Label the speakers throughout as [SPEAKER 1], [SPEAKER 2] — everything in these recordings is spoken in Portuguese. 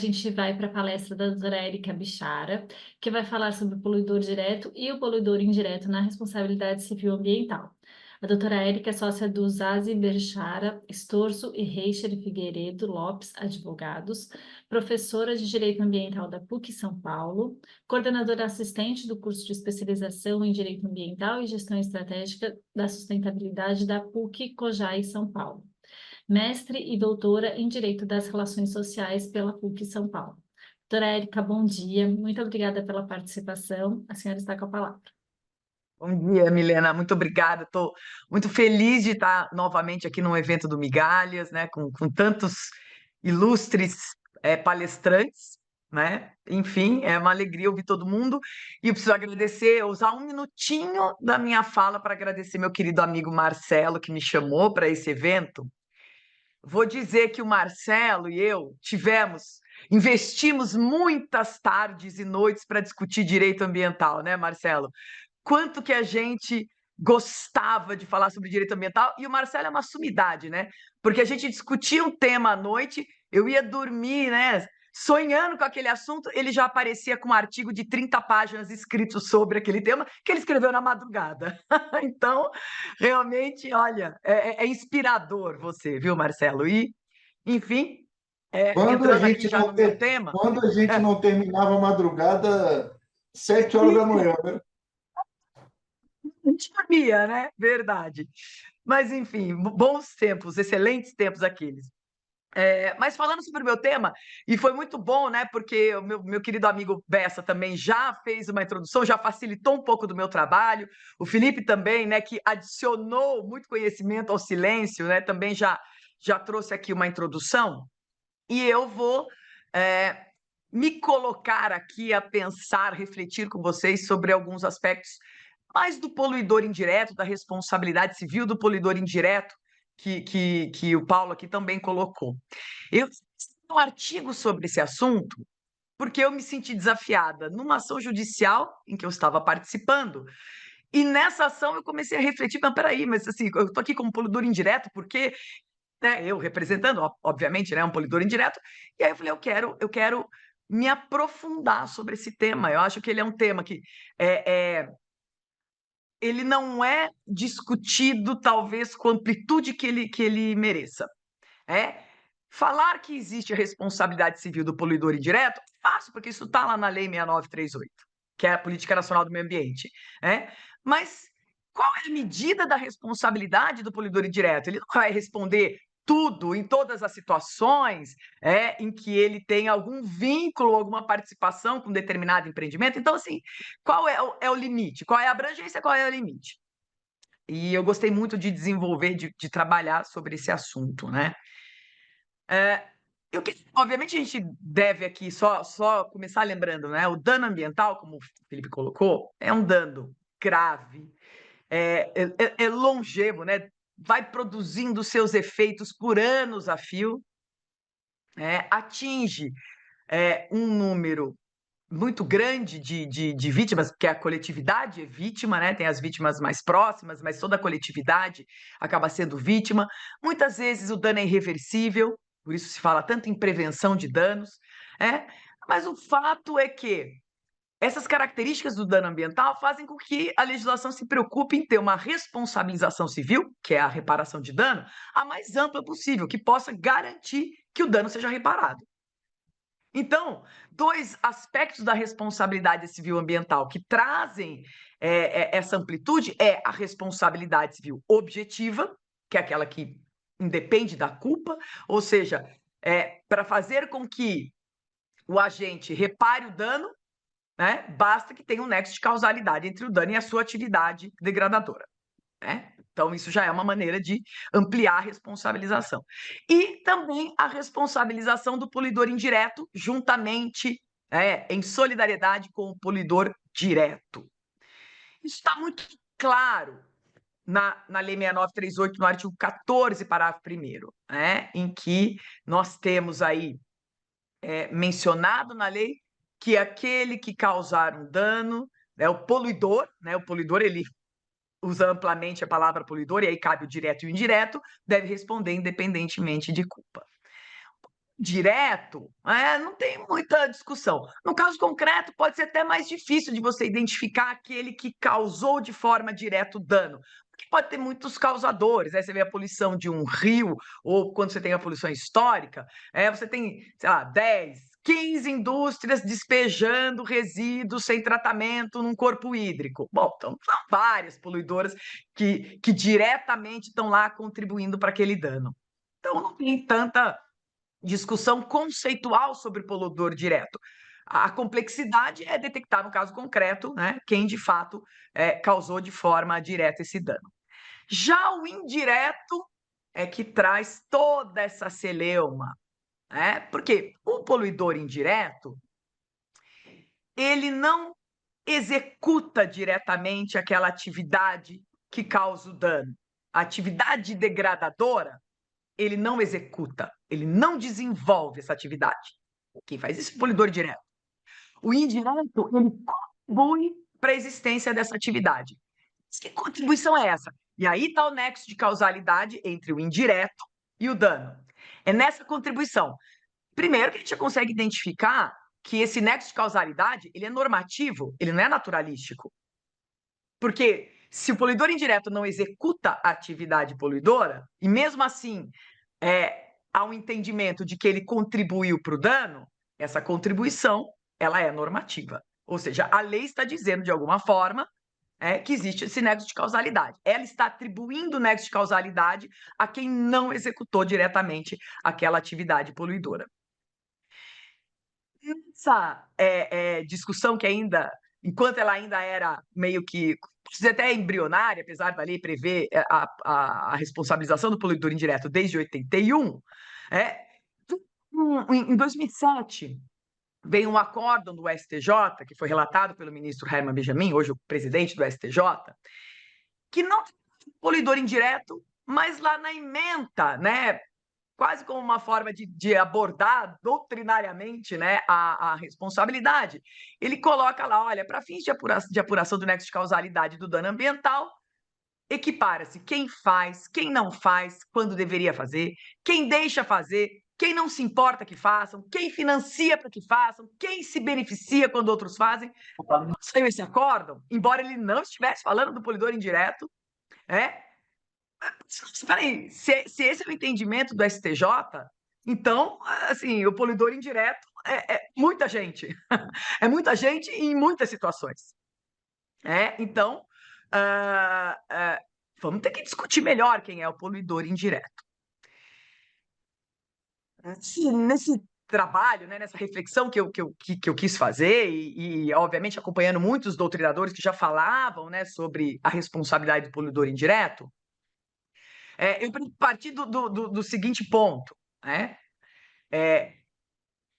[SPEAKER 1] A gente vai para a palestra da doutora Érica Bichara, que vai falar sobre o poluidor direto e o poluidor indireto na responsabilidade civil ambiental. A doutora Érica é sócia do Zazi Bichara, Estorzo e Reicher Figueiredo Lopes, advogados, professora de Direito Ambiental da PUC São Paulo, coordenadora assistente do curso de especialização em Direito Ambiental e Gestão Estratégica da Sustentabilidade da PUC Cojai São Paulo, mestre e doutora em Direito das Relações Sociais pela PUC São Paulo. Doutora Érica, bom dia. Muito obrigada pela participação. A senhora está com a palavra.
[SPEAKER 2] Bom dia, Milena. Muito obrigada. Estou muito feliz de estar novamente aqui no evento do Migalhas, né, com tantos ilustres palestrantes, né? Enfim, é uma alegria ouvir todo mundo. E eu preciso agradecer, usar um minutinho da minha fala para agradecer meu querido amigo Marcelo, que me chamou para esse evento. Vou dizer que o Marcelo e eu investimos muitas tardes e noites para discutir direito ambiental, né, Marcelo? Quanto que a gente gostava de falar sobre direito ambiental, e o Marcelo é uma sumidade, né? Porque a gente discutia um tema à noite, eu ia dormir, né? Sonhando com aquele assunto, ele já aparecia com um artigo de 30 páginas escrito sobre aquele tema, que ele escreveu na madrugada. Então, realmente, olha, é inspirador você, viu, Marcelo? E, enfim,
[SPEAKER 3] Quando a
[SPEAKER 2] entrando aqui
[SPEAKER 3] gente
[SPEAKER 2] já no meu tema.
[SPEAKER 3] quando a gente não terminava a madrugada, 7 horas da manhã, né?
[SPEAKER 2] A gente dormia, né? Verdade. Mas, enfim, bons tempos, excelentes tempos aqueles. Mas falando sobre o meu tema, e foi muito bom, né? Porque o meu querido amigo Bessa também já fez uma introdução, já facilitou um pouco do meu trabalho. O Felipe também, né? Que adicionou muito conhecimento ao silêncio, né? Também já trouxe aqui uma introdução. E eu vou me colocar aqui a pensar, refletir com vocês sobre alguns aspectos mais do poluidor indireto, da responsabilidade civil do poluidor indireto, que o Paulo aqui também colocou. Eu fiz um artigo sobre esse assunto porque eu me senti desafiada numa ação judicial em que eu estava participando. E nessa ação eu comecei a refletir, mas peraí, mas assim, eu estou aqui como poluidor indireto porque, né, eu representando, obviamente, né, um poluidor indireto, e aí eu falei, eu quero me aprofundar sobre esse tema. Eu acho que ele é um tema que ele não é discutido, talvez, com a amplitude que ele mereça. Falar que existe a responsabilidade civil do poluidor indireto é fácil, porque isso está lá na Lei 6938, que é a Política Nacional do Meio Ambiente. Mas qual é a medida da responsabilidade do poluidor indireto? Ele não vai responder tudo, em todas as situações em que ele tem algum vínculo, alguma participação com determinado empreendimento. Então, assim, qual é o limite? Qual é a abrangência? Qual é o limite? E eu gostei muito de desenvolver, de trabalhar sobre esse assunto, né? Obviamente, a gente deve aqui só começar lembrando, né? O dano ambiental, como o Felipe colocou, é um dano grave, é longevo, né? Vai produzindo seus efeitos por anos a fio, atinge um número muito grande de vítimas, porque a coletividade é vítima, né? Tem as vítimas mais próximas, mas toda a coletividade acaba sendo vítima. Muitas vezes o dano é irreversível, por isso se fala tanto em prevenção de danos, mas o fato é que essas características do dano ambiental fazem com que a legislação se preocupe em ter uma responsabilização civil, que é a reparação de dano, a mais ampla possível, que possa garantir que o dano seja reparado. Então, dois aspectos da responsabilidade civil ambiental que trazem essa amplitude é a responsabilidade civil objetiva, que é aquela que independe da culpa, ou seja, para fazer com que o agente repare o dano, né, basta que tenha um nexo de causalidade entre o dano e a sua atividade degradadora. Então, isso já é uma maneira de ampliar a responsabilização. E também a responsabilização do poluidor indireto, juntamente, em solidariedade com o poluidor direto. Isso está muito claro na Lei 6938, no artigo 14, parágrafo 1º, em que nós temos aí mencionado na lei que aquele que causar um dano, o poluidor, ele usa amplamente a palavra poluidor, e aí cabe o direto e o indireto, deve responder independentemente de culpa. direto, não tem muita discussão. No caso concreto, pode ser até mais difícil de você identificar aquele que causou de forma direta o dano, porque pode ter muitos causadores, né? Você vê a poluição de um rio, ou quando você tem a poluição histórica, você tem, sei lá, 10, 15 indústrias despejando resíduos sem tratamento num corpo hídrico. Bom, então são várias poluidoras que diretamente estão lá contribuindo para aquele dano. Então não tem tanta discussão conceitual sobre poluidor direto. A complexidade é detectar, no caso concreto, né, quem de fato causou de forma direta esse dano. Já o indireto é que traz toda essa celeuma, né? Porque o poluidor indireto, ele não executa diretamente aquela atividade que causa o dano. A atividade degradadora, ele não executa, ele não desenvolve essa atividade. Quem faz isso é o poluidor direto. O indireto, ele contribui para a existência dessa atividade. Que contribuição é essa? E aí está o nexo de causalidade entre o indireto e o dano. É nessa contribuição. Primeiro que a gente já consegue identificar que esse nexo de causalidade, ele é normativo, ele não é naturalístico. Porque se o poluidor indireto não executa a atividade poluidora, e mesmo assim há um entendimento de que ele contribuiu para o dano, essa contribuição ela é normativa. Ou seja, a lei está dizendo, de alguma forma, que existe esse nexo de causalidade. Ela está atribuindo o nexo de causalidade a quem não executou diretamente aquela atividade poluidora. Essa discussão que ainda, enquanto ela ainda era meio que, até embrionária, apesar da lei prever a responsabilização do poluidor indireto desde 81, em 2007, veio um acórdão do STJ, que foi relatado pelo ministro Herman Benjamin, hoje o presidente do STJ, que não tem poluidor indireto, mas lá na ementa, né, quase como uma forma de abordar doutrinariamente, né, a responsabilidade. Ele coloca lá, olha, para fins de apuração do nexo de causalidade do dano ambiental, equipara-se quem faz, quem não faz, quando deveria fazer, quem deixa fazer, quem não se importa que façam, quem financia para que façam, quem se beneficia quando outros fazem. Saiu esse acórdão, embora ele não estivesse falando do poluidor indireto, Peraí, se esse é o entendimento do STJ, então, assim, o poluidor indireto é muita gente. É muita gente em muitas situações. Então, vamos ter que discutir melhor quem é o poluidor indireto. Nesse trabalho, né, nessa reflexão que eu quis fazer, e, obviamente, acompanhando muitos doutrinadores que já falavam, né, sobre a responsabilidade do poluidor indireto, eu parti do seguinte ponto, né?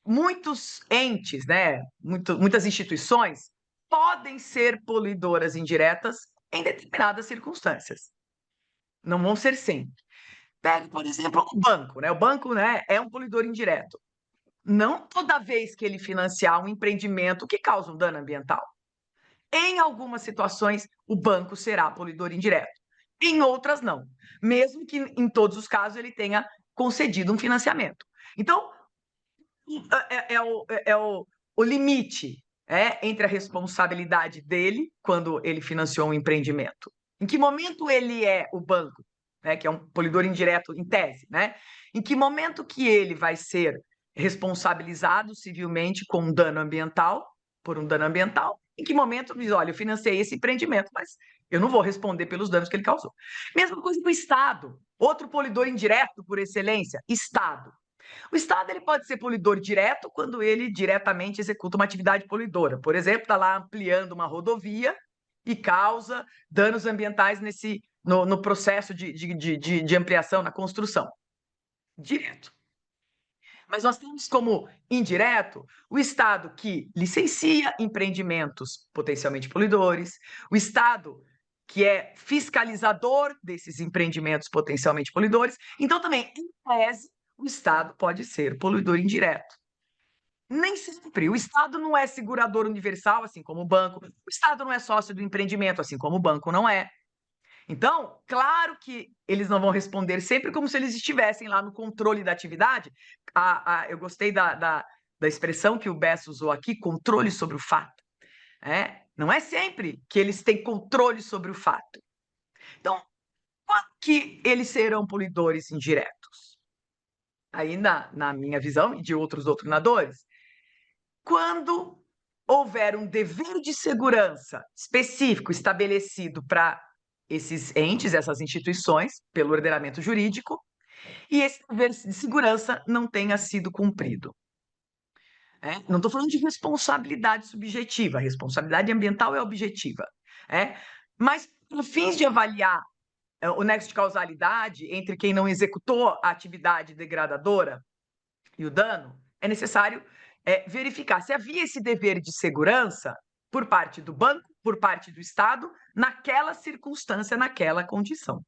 [SPEAKER 2] Muitos entes, né, muitas instituições podem ser poluidoras indiretas em determinadas circunstâncias. Não vão ser sempre. Pega, por exemplo, o banco, né? O banco, né, é um poluidor indireto. Não toda vez que ele financiar um empreendimento que causa um dano ambiental. Em algumas situações, o banco será poluidor indireto. Em outras, não. Mesmo que, em todos os casos, ele tenha concedido um financiamento. Então, o limite entre a responsabilidade dele, quando ele financiou um empreendimento. Em que momento ele é o banco, né, que é um poluidor indireto em tese, né? Em que momento que ele vai ser responsabilizado civilmente com um dano ambiental, por um dano ambiental? Em que momento diz, olha, eu financei esse empreendimento, mas eu não vou responder pelos danos que ele causou. Mesma coisa com o Estado. Outro poluidor indireto por excelência, Estado. O Estado ele pode ser poluidor direto quando ele diretamente executa uma atividade poluidora. Por exemplo, está lá ampliando uma rodovia e causa danos ambientais no processo de ampliação, na construção. Direto. Mas nós temos como indireto o Estado que licencia empreendimentos potencialmente poluidores, o Estado que é fiscalizador desses empreendimentos potencialmente poluidores. Então, também, em tese, o Estado pode ser poluidor indireto. Nem sempre. O Estado não é segurador universal, assim como o banco. O Estado não é sócio do empreendimento, assim como o banco não é. Então, claro que eles não vão responder sempre como se eles estivessem lá no controle da atividade. Eu gostei da expressão que o Bessa usou aqui, controle sobre o fato. Não é sempre que eles têm controle sobre o fato. Então, quando que eles serão poluidores indiretos? Aí, na minha visão e de outros doutrinadores, quando houver um dever de segurança específico estabelecido para esses entes, essas instituições, pelo ordenamento jurídico, e esse dever de segurança não tenha sido cumprido. Não estou falando de responsabilidade subjetiva, a responsabilidade ambiental é objetiva. Mas, para fins de avaliar o nexo de causalidade entre quem não executou a atividade degradadora e o dano, é necessário verificar se havia esse dever de segurança por parte do banco, por parte do Estado, naquela circunstância, naquela condição.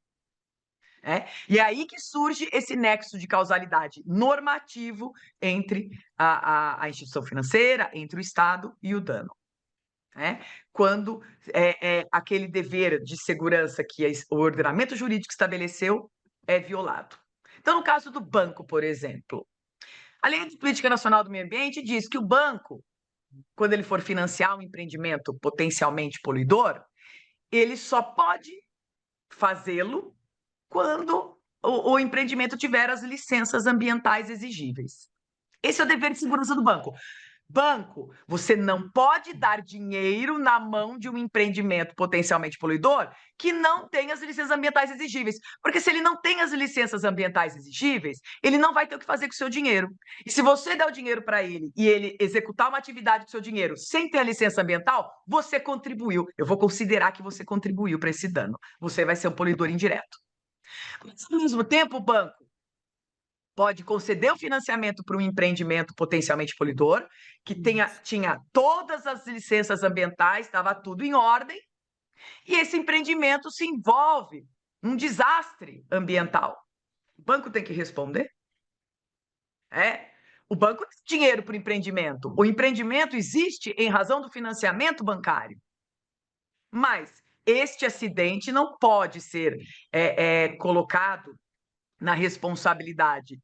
[SPEAKER 2] E é aí que surge esse nexo de causalidade normativo entre a instituição financeira, entre o Estado e o dano. Quando aquele dever de segurança que o ordenamento jurídico estabeleceu é violado. Então, no caso do banco, por exemplo, a Lei de Política Nacional do Meio Ambiente diz que o banco, quando ele for financiar um empreendimento potencialmente poluidor, ele só pode fazê-lo quando o empreendimento tiver as licenças ambientais exigíveis. Esse é o dever de segurança do banco. Banco, você não pode dar dinheiro na mão de um empreendimento potencialmente poluidor que não tem as licenças ambientais exigíveis. Porque se ele não tem as licenças ambientais exigíveis, ele não vai ter o que fazer com o seu dinheiro. E se você der o dinheiro para ele e ele executar uma atividade com o seu dinheiro sem ter a licença ambiental, você contribuiu. Eu vou considerar que você contribuiu para esse dano. Você vai ser um poluidor indireto. Mas, ao mesmo tempo, o banco pode conceder o financiamento para um empreendimento potencialmente poluidor, que tinha todas as licenças ambientais, estava tudo em ordem, e esse empreendimento se envolve num desastre ambiental. O banco tem que responder? O banco tem dinheiro para o empreendimento. O empreendimento existe em razão do financiamento bancário. Mas este acidente não pode ser colocado na responsabilidade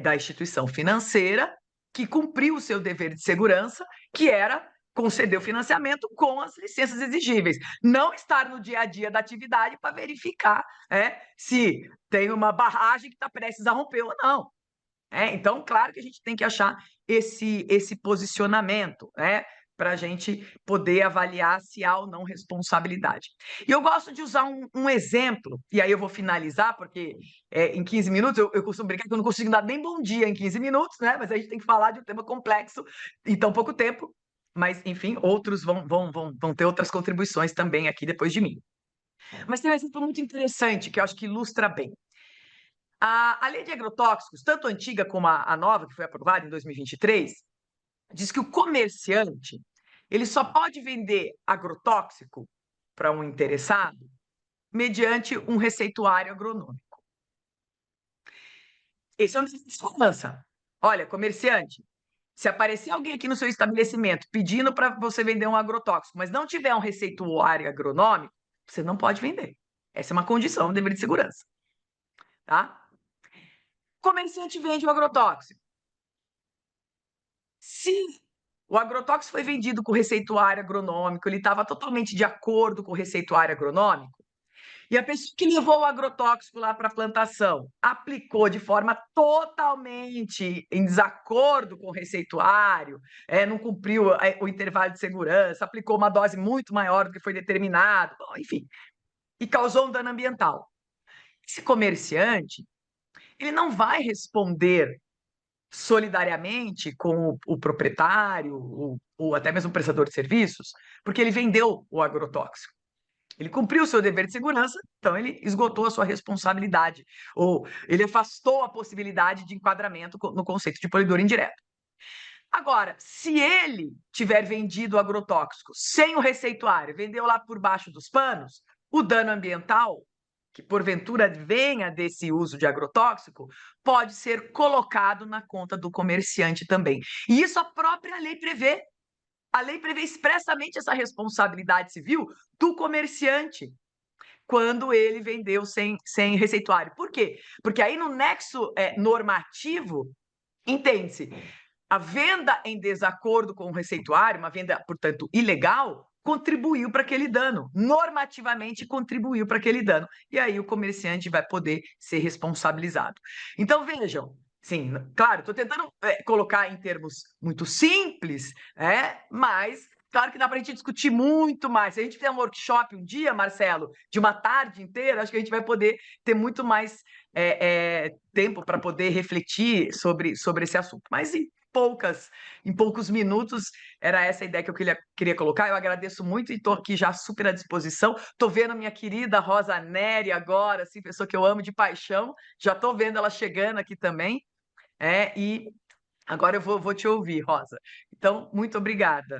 [SPEAKER 2] da instituição financeira que cumpriu o seu dever de segurança, que era conceder o financiamento com as licenças exigíveis. Não estar no dia a dia da atividade para verificar se tem uma barragem que está prestes a romper ou não. Então, claro que a gente tem que achar esse posicionamento, para a gente poder avaliar se há ou não responsabilidade. E eu gosto de usar um exemplo, e aí eu vou finalizar, porque em 15 minutos eu costumo brincar que eu não consigo dar nem bom dia em 15 minutos, mas a gente tem que falar de um tema complexo em tão pouco tempo. Mas, enfim, outros vão ter outras contribuições também aqui depois de mim. Mas tem um exemplo muito interessante que eu acho que ilustra bem. A lei de agrotóxicos, tanto a antiga como a nova, que foi aprovada em 2023, diz que o comerciante ele só pode vender agrotóxico para um interessado mediante um receituário agronômico. Esse é um de segurança. Olha, comerciante, se aparecer alguém aqui no seu estabelecimento pedindo para você vender um agrotóxico, mas não tiver um receituário agronômico, você não pode vender. Essa é uma condição, um dever de segurança. Tá? O comerciante vende o agrotóxico. Se o agrotóxico foi vendido com receituário agronômico, ele estava totalmente de acordo com o receituário agronômico, e a pessoa que levou o agrotóxico lá para a plantação aplicou de forma totalmente em desacordo com o receituário, não cumpriu o intervalo de segurança, aplicou uma dose muito maior do que foi determinado, enfim, e causou um dano ambiental. Esse comerciante, ele não vai responder solidariamente com o proprietário ou até mesmo o prestador de serviços, porque ele vendeu o agrotóxico. Ele cumpriu o seu dever de segurança, então ele esgotou a sua responsabilidade, ou ele afastou a possibilidade de enquadramento no conceito de poluidor indireto. Agora, se ele tiver vendido o agrotóxico sem o receituário, vendeu lá por baixo dos panos, o dano ambiental, que porventura venha desse uso de agrotóxico, pode ser colocado na conta do comerciante também. E isso a própria lei prevê. A lei prevê expressamente essa responsabilidade civil do comerciante. quando ele vendeu sem receituário. Por quê? Porque aí no nexo normativo, entende-se, a venda em desacordo com o receituário, uma venda, portanto, ilegal, contribuiu para aquele dano, normativamente contribuiu para aquele dano. E aí o comerciante vai poder ser responsabilizado. Então, vejam, sim, claro, estou tentando colocar em termos muito simples, mas claro que dá para a gente discutir muito mais. Se a gente fizer um workshop um dia, Marcelo, de uma tarde inteira, acho que a gente vai poder ter muito mais tempo para poder refletir sobre esse assunto. Mas em poucos minutos, era essa a ideia que eu queria colocar. Eu agradeço muito e estou aqui já super à disposição. Estou vendo a minha querida Rosa Neri agora, assim, pessoa que eu amo de paixão. Já estou vendo ela chegando aqui também. E agora eu vou te ouvir, Rosa. Então, muito obrigada.